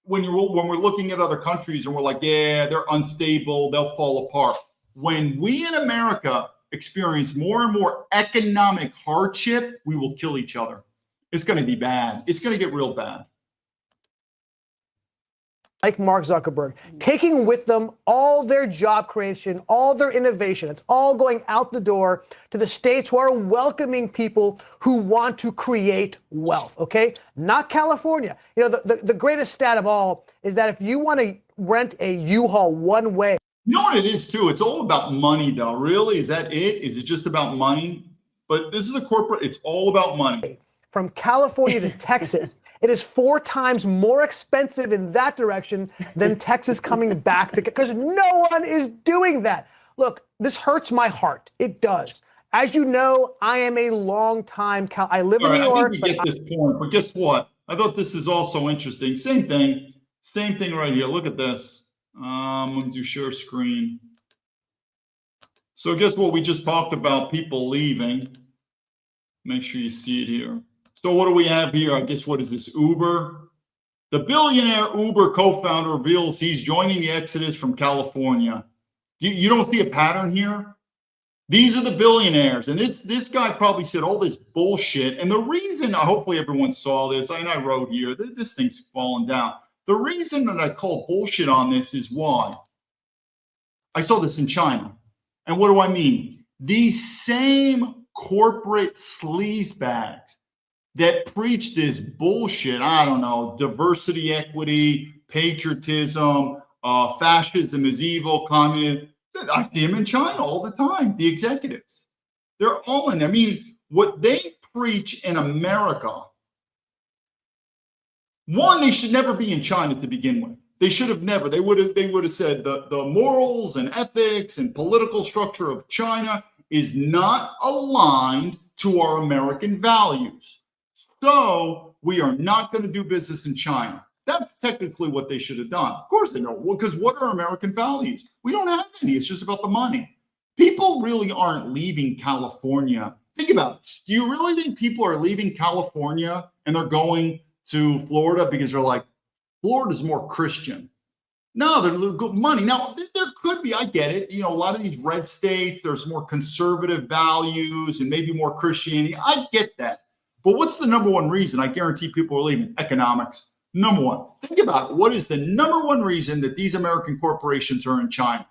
when we're looking at other countries and we're like, yeah, they're unstable, they'll fall apart. When we in America experience more and more economic hardship, we will kill each other. It's going to be bad. It's going to get real bad. Like Mark Zuckerberg, taking with them all their job creation, all their innovation. It's all going out the door to the states who are welcoming people who want to create wealth, okay? Not California. The greatest stat of all is that if you want to rent a U-Haul one way. You know what it is, too? It's all about money, though. Really? Is that it? Is it just about money? But this is a corporate, it's all about money. From California to Texas, it is 4 times more expensive in that direction than Texas coming back to, because no one is doing that. Look, this hurts my heart. It does. As you know, I am a long time, I live in New York. I think we get this point, but guess what? I thought this is also interesting. Same thing right here. Look at this. I'm going to do share screen. So guess what? We just talked about people leaving. Make sure you see it here. So what do we have here? I guess, what is this? Uber. The billionaire Uber co-founder reveals he's joining the exodus from California. You don't see a pattern here? These are the billionaires. And this guy probably said all this bullshit. And the reason, hopefully everyone saw this, and I wrote here, this thing's falling down. The reason that I call bullshit on this is why? I saw this in China. And what do I mean? These same corporate sleazebags that preach this bullshit, I don't know, diversity, equity, patriotism, fascism is evil, communism. I see them in China all the time, the executives. They're all in there. I mean, what they preach in America, one, they should never be in China to begin with. They should have never. They would have said the morals and ethics and political structure of China is not aligned to our American values. So we are not going to do business in China. That's technically what they should have done. Of course they don't. Well, because what are American values? We don't have any. It's just about the money. People really aren't leaving California. Think about it. Do you really think people are leaving California and they're going to Florida because they're like, Florida's more Christian? No, they're good money. Now, there could be, I get it. You know, a lot of these red states, there's more conservative values and maybe more Christianity. I get that. But what's the number one reason? I guarantee people are leaving. Economics. Number one. Think about it. What is the number one reason that these American corporations are in China?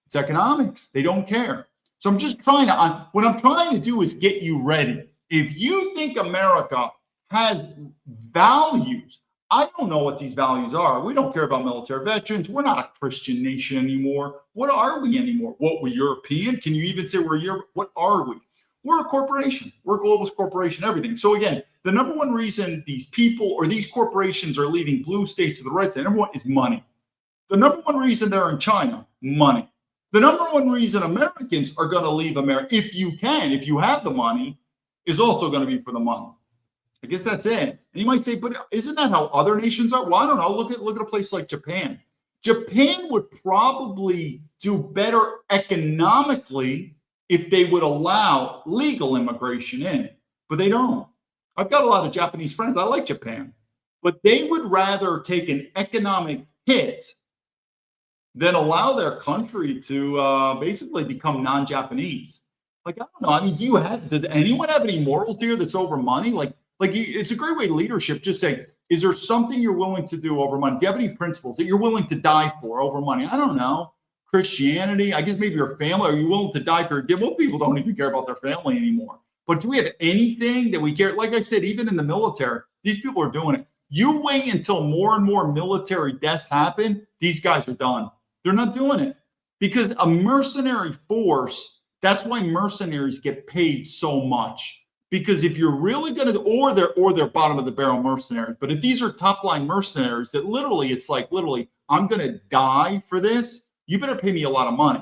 It's economics. They don't care. So I'm just trying to, what I'm trying to do is get you ready. If you think America has values, I don't know what these values are. We don't care about military veterans. We're not a Christian nation anymore. What are we anymore? What, we're European? Can you even say we're Europe? What are we? We're a corporation. We're a globalist corporation, everything. So again, the number one reason these people or these corporations are leaving blue states to the red state, number one is money. The number one reason they're in China, money. The number one reason Americans are going to leave America, if you can, if you have the money, is also going to be for the money. I guess that's it. And you might say, but isn't that how other nations are? Well, I don't know. Look at a place like Japan. Japan would probably do better economically if they would allow legal immigration in, but they don't. I've got a lot of Japanese friends. I like Japan, but they would rather take an economic hit than allow their country to basically become non-Japanese. Like, I don't know. I mean, does anyone have any morals here that's over money? Like it's a great way leadership. Just say, is there something you're willing to do over money? Do you have any principles that you're willing to die for over money? I don't know. Christianity, I guess maybe your family. Are you willing to die for? Most people don't even care about their family anymore. But do we have anything that we care? Like I said, even in the military, these people are doing it. You wait until more and more military deaths happen. These guys are done. They're not doing it because a mercenary force. That's why mercenaries get paid so much. Because if you're really going to, or they're bottom of the barrel mercenaries, but if these are top line mercenaries that literally, it's like literally, I'm going to die for this, you better pay me a lot of money.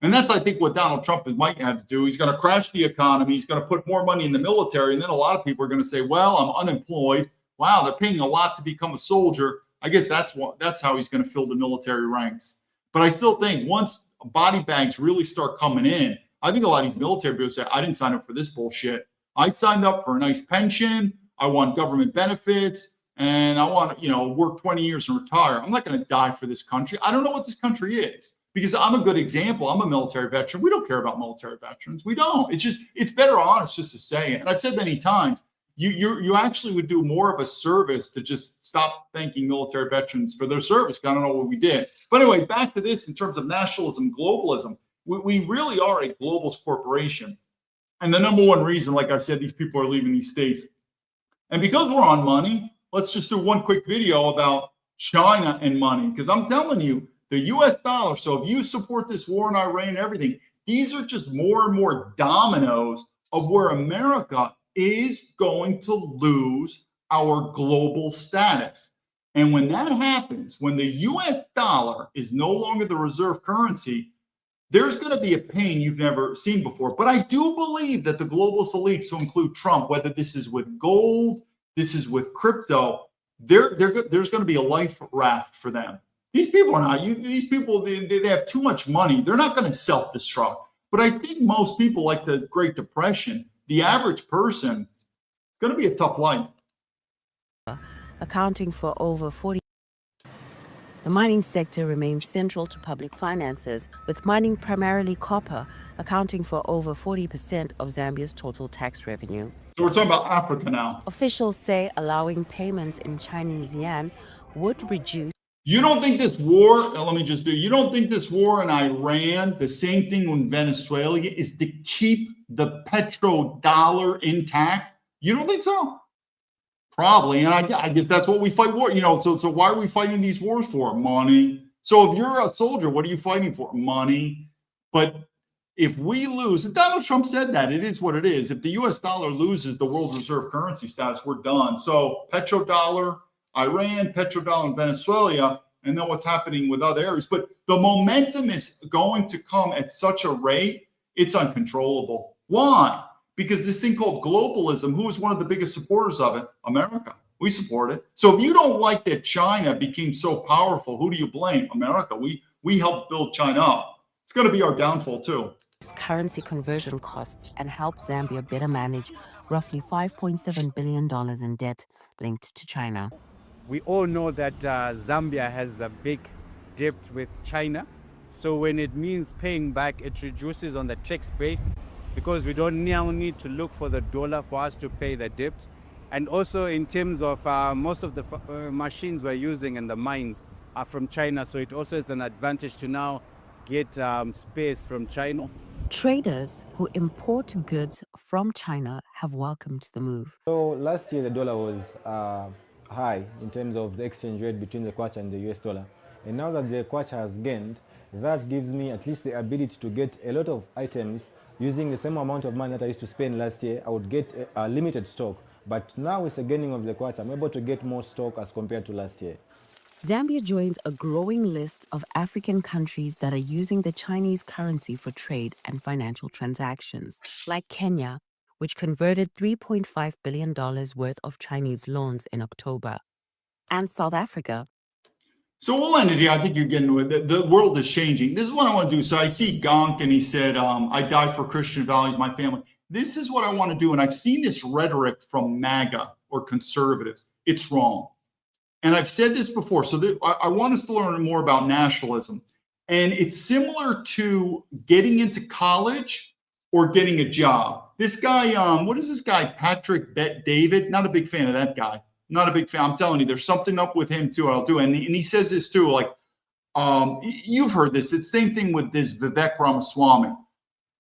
And that's, I think, what Donald Trump might have to do. He's going to crash the economy. He's going to put more money in the military. And then a lot of people are going to say, well, I'm unemployed. Wow, they're paying a lot to become a soldier. I guess that's how he's going to fill the military ranks. But I still think once body bags really start coming in, I think a lot of these military people say, I didn't sign up for this bullshit. I signed up for a nice pension. I want government benefits, and I want to, work 20 years and retire. I'm not going to die for this country. I don't know what this country is because I'm a good example. I'm a military veteran. We don't care about military veterans. We don't. It's better honest just to say it. And I've said many times, you actually would do more of a service to just stop thanking military veterans for their service. I don't know what we did. But anyway, back to this in terms of nationalism, globalism. We really are a globalist corporation. And the number one reason, like I've said, these people are leaving these states. And because we're on money, let's just do one quick video about China and money. Because I'm telling you, the US dollar, so if you support this war in Iran and everything, these are just more and more dominoes of where America is going to lose our global status. And when that happens, when the US dollar is no longer the reserve currency, there's going to be a pain you've never seen before. But I do believe that the globalist elites, to include Trump, whether this is with gold, this is with crypto, there's going to be a life raft for them. These people are not. These people, they have too much money. They're not going to self-destruct. But I think most people, like the Great Depression, the average person, it's going to be a tough life. Accounting for over 40%. The mining sector remains central to public finances, with mining primarily copper accounting for over 40% of Zambia's total tax revenue. So we're talking about Africa now. Officials say allowing payments in Chinese yuan would reduce. You don't think this war, you don't think this war in Iran, the same thing in Venezuela, is to keep the petrodollar intact? You don't think so? Probably, and I guess that's what we fight war. So why are we fighting these wars for? Money. So if you're a soldier, what are you fighting for? Money. But if we lose, and Donald Trump said that, it is what it is. If the US dollar loses the world reserve currency status, we're done. So petrodollar, Iran, petrodollar in Venezuela, and then what's happening with other areas. But the momentum is going to come at such a rate, it's uncontrollable. Why? Because this thing called globalism, who is one of the biggest supporters of it? America. We support it. So if you don't like that China became so powerful, who do you blame? America. We helped build China up. It's going to be our downfall too. Currency conversion costs and help Zambia better manage roughly $5.7 billion in debt linked to China. We all know that Zambia has a big debt with China. So when it means paying back, it reduces on the tax base because we don't now need to look for the dollar for us to pay the debt. And also in terms of most of the machines we're using in the mines are from China. So it also is an advantage to now get space from China. Traders who import goods from China have welcomed the move. So last year the dollar was high in terms of the exchange rate between the kwacha and the US dollar. And now that the kwacha has gained, that gives me at least the ability to get a lot of items using the same amount of money that I used to spend last year. I would get a limited stock. But now with the gaining of the kwacha, I'm able to get more stock as compared to last year. Zambia joins a growing list of African countries that are using the Chinese currency for trade and financial transactions, like Kenya, which converted $3.5 billion worth of Chinese loans in October, and South Africa. So we'll end it here. I think you're getting to it. The world is changing. This is what I want to do. So I see Gonk, and he said, I die for Christian values, my family. This is what I want to do. And I've seen this rhetoric from MAGA or conservatives. It's wrong. And I've said this before. So I want us to learn more about nationalism. And it's similar to getting into college or getting a job. This guy, what is this guy, Patrick Bet-David? Not a big fan of that guy. Not a big fan. I'm telling you, there's something up with him too. I'll do. And he says this too, like, you've heard this. It's the same thing with this Vivek Ramaswamy.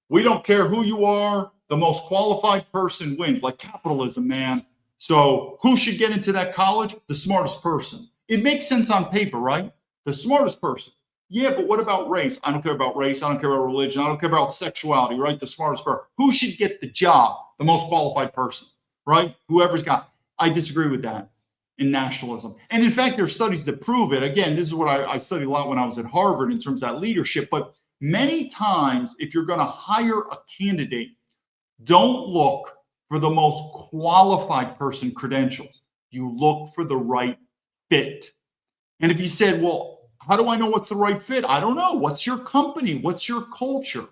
We don't care who you are. The most qualified person wins, like capitalism, man. So who should get into that college? The smartest person. It makes sense on paper, right? The smartest person. Yeah, but what about race? I don't care about race. I don't care about religion. I don't care about sexuality, right? The smartest person. Who should get the job? The most qualified person, right? Whoever's got. I disagree with that in nationalism. And in fact, there are studies that prove it. Again, this is what I studied a lot when I was at Harvard in terms of that leadership. But many times, if you're going to hire a candidate, don't look for the most qualified person credentials. You look for the right fit. And if you said, well, how do I know what's the right fit? I don't know. What's your company? What's your culture?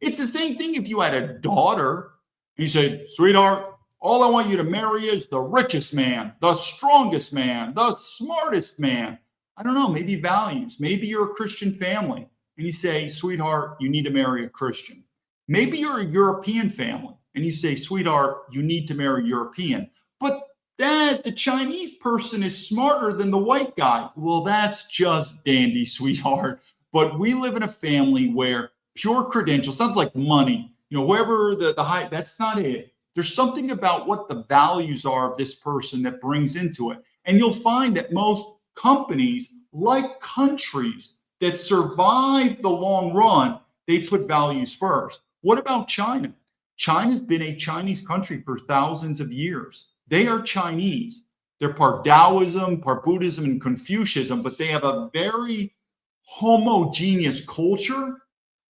It's the same thing if you had a daughter. You said, sweetheart, all I want you to marry is the richest man, the strongest man, the smartest man. I don't know, maybe values. Maybe you're a Christian family. And you say, sweetheart, you need to marry a Christian. Maybe you're a European family. And you say, sweetheart, you need to marry European. But Dad, the Chinese person is smarter than the white guy. Well, that's just dandy, sweetheart. But we live in a family where pure credentials, sounds like money. You know, whoever the high, that's not it. There's something about what the values are of this person that brings into it. And you'll find that most companies, like countries that survive the long run, they put values first. What about China? China's been a Chinese country for thousands of years. They are Chinese. They're part Taoism, part Buddhism, and Confucianism, but they have a very homogeneous culture,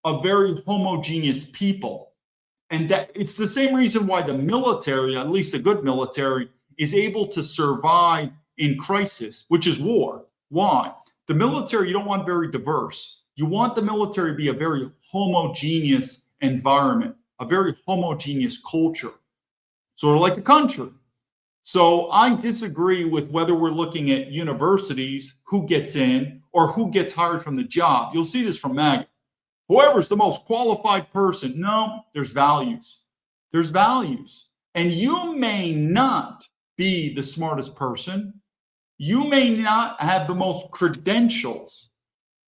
a very homogeneous people. And that it's the same reason why the military, at least a good military, is able to survive in crisis, which is war. Why? The military, you don't want very diverse. You want the military to be a very homogeneous environment, a very homogeneous culture, sort of like a country. So I disagree with whether we're looking at universities, who gets in, or who gets hired from the job. You'll see this from MAGA. Whoever's the most qualified person. No, there's values. There's values. And you may not be the smartest person. You may not have the most credentials,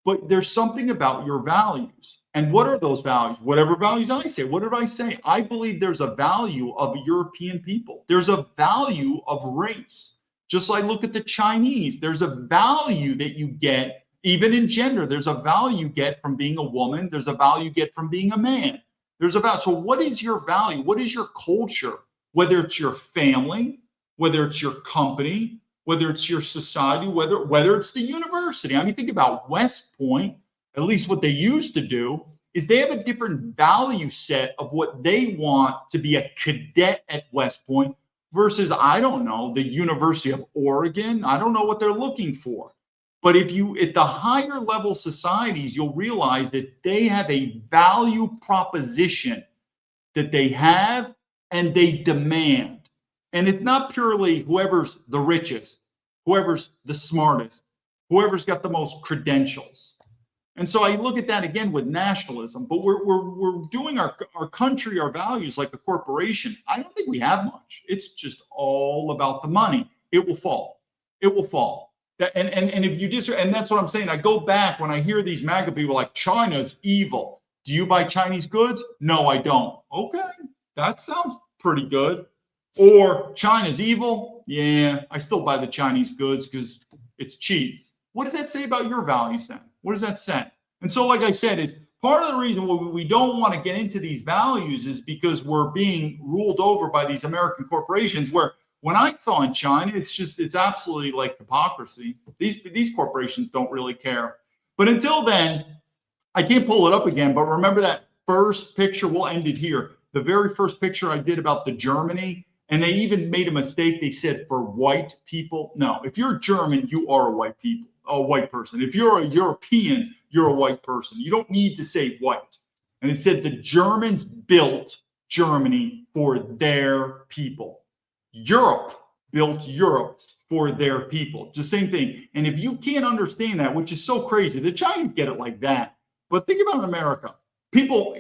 but there's something about your values. And what are those values? Whatever values I say. What did I say? I believe there's a value of European people. There's a value of race. Just like look at the Chinese. There's a value that you get Even in gender, there's a value you get from being a woman. There's a value you get from being a man. There's a value. So what is your value? What is your culture? Whether it's your family, whether it's your company, whether it's your society, whether it's the university. I mean, think about West Point, at least what they used to do is they have a different value set of what they want to be a cadet at West Point versus, I don't know, the University of Oregon. I don't know what they're looking for. But if you, at the higher level societies, you'll realize that they have a value proposition that they have and they demand. And it's not purely whoever's the richest, whoever's the smartest, whoever's got the most credentials. And so I look at that again with nationalism, but we're doing our country, our values like a corporation. I don't think we have much. It's just all about the money. It will fall. It will fall. And if you and that's what I'm saying. I go back when I hear these MAGA people like China's evil. Do you buy Chinese goods? No, I don't. Okay, that sounds pretty good. Or China's evil? Yeah, I still buy the Chinese goods because it's cheap. What does that say about your values then? What does that say? And so, like I said, it's part of the reason why we don't want to get into these values is because we're being ruled over by these American corporations where when I saw in China, it's absolutely like hypocrisy. These corporations don't really care. But until then, I can't pull it up again, but remember that first picture, we'll end it here. The very first picture I did about the Germany, and they even made a mistake. They said for white people. No, if you're German, you are a white person. If you're a European, you're a white person. You don't need to say white. And it said the Germans built Germany for their people. Europe built Europe for their people. It's the same thing. And if you can't understand that, which is so crazy, the Chinese get it like that. But think about America. People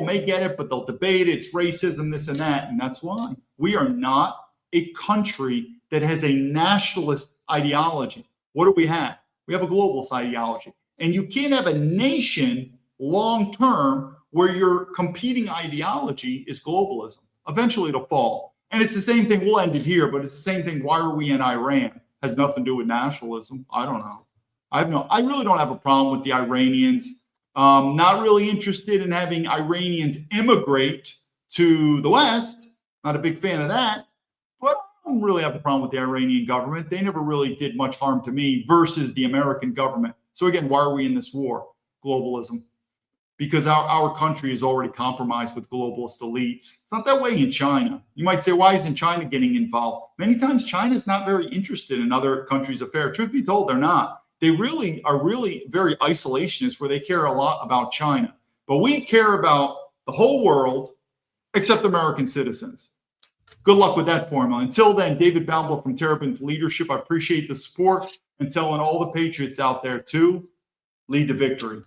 may get it, but they'll debate it. It's racism, this and that. And that's why we are not a country that has a nationalist ideology. What do we have? We have a globalist ideology. And you can't have a nation long term where your competing ideology is globalism. Eventually it'll fall. And it's the same thing. We'll end it here, but it's the same thing. Why are we in Iran? Has nothing to do with nationalism. I don't know. I really don't have a problem with the Iranians. Not really interested in having Iranians immigrate to the West. Not a big fan of that. But I don't really have a problem with the Iranian government. They never really did much harm to me versus the American government. So again, why are we in this war? Globalism. Because our country is already compromised with globalist elites. It's not that way in China. You might say, why isn't China getting involved? Many times China's not very interested in other countries' affairs. Truth be told, they're not. They really are very isolationist where they care a lot about China. But we care about the whole world except American citizens. Good luck with that formula. Until then, David Baumblatt from Terrapin Leadership. I appreciate the support and telling all the patriots out there to lead to victory.